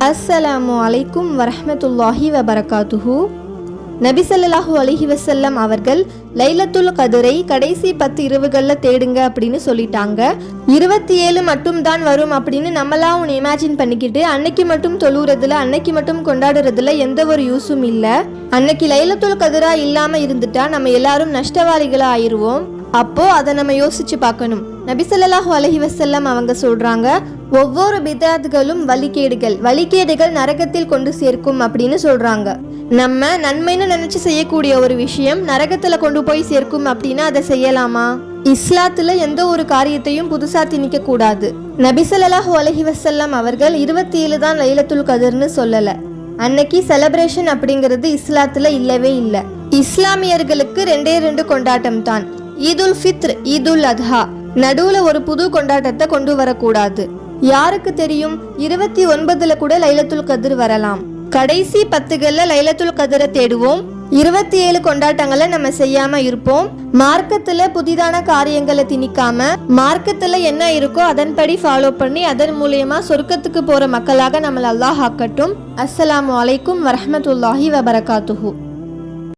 அஸ்ஸலாமு அலைக்கும் வரஹ்மத்துல்லாஹி வபரகாத்துஹு. நபி ஸல்லல்லாஹு அலைஹி வஸல்லம் அவர்கள் லைலத்துல் கத்ரை கடைசி 10 இரவுகளில் தேடுங்க அப்படின்னு சொல்லிட்டாங்க. 27 மட்டும் தான் வரும் அப்படின்னு நம்மளா ஒன்று இமேஜின் பண்ணிக்கிட்டு அன்னைக்கு மட்டும் தொழுறதுல, அன்னைக்கு மட்டும் கொண்டாடுறதுல எந்த ஒரு யூஸும் இல்லை. அன்னைக்கு லைலத்துல் கத்ரா இல்லாமல் இருந்துட்டா நம்ம எல்லாரும் நஷ்டவாளிகளாக ஆயிடுவோம். அப்போ அதை நம்ம யோசிச்சு பார்க்கணும். நபி ஸல்லல்லாஹு அலைஹி வஸல்லம் அவங்க சொல்றாங்க, ஒவ்வொரு பிதாத்களும் வழிகேடுகள் நரகத்தில் கொண்டு சேர்க்கும் அப்படின்னு சொல்றாங்க. நம்ம நன்மைன்னு நினைச்சு செய்யக்கூடிய ஒரு விஷயம் நரகத்துல கொண்டு போய் சேர்க்கும் அப்படின்னா அதை செய்யலாமா? இஸ்லாத்துல எந்த ஒரு காரியத்தையும் புதுசா திணிக்க கூடாது. நபி ஸல்லல்லாஹு அலைஹி வஸல்லம் அவர்கள் 27 தான் லைலத்துல் கத்ர்னு சொல்லல. அன்னைக்கு செலிப்ரேஷன் அப்படிங்கிறது இஸ்லாத்துல இல்லவே இல்லை. இஸ்லாமியர்களுக்கு 2 கொண்டாட்டம் தான், ஈதுல் ஃபித்ர், ஈதுல் அத்ஹா. நடுவுல ஒரு புது கொண்டாட்டத்தை கொண்டு வரக்கூடாது. யாருக்கு தெரியும், 29ல கூட லைலத்துல் கத்ர் வரலாம். கடைசி 10களில் லைலத்துல் கத்ரை தேடுவோம். 27 கொண்டாட்டங்களை நம்ம செய்யாம இருப்போம். மார்க்கத்துல புதிதான காரியங்களை திணிக்காம, மார்க்கத்துல என்ன இருக்கோ அதன்படி ஃபாலோ பண்ணி அதன் மூலியமா சொர்க்கத்துக்கு போற மக்களாக நம்மள அல்லாஹ் ஆக்கட்டும். அஸ்ஸலாமு அலைக்கும் வரஹ்மத்துல்லாஹி வபரகாத்துஹு.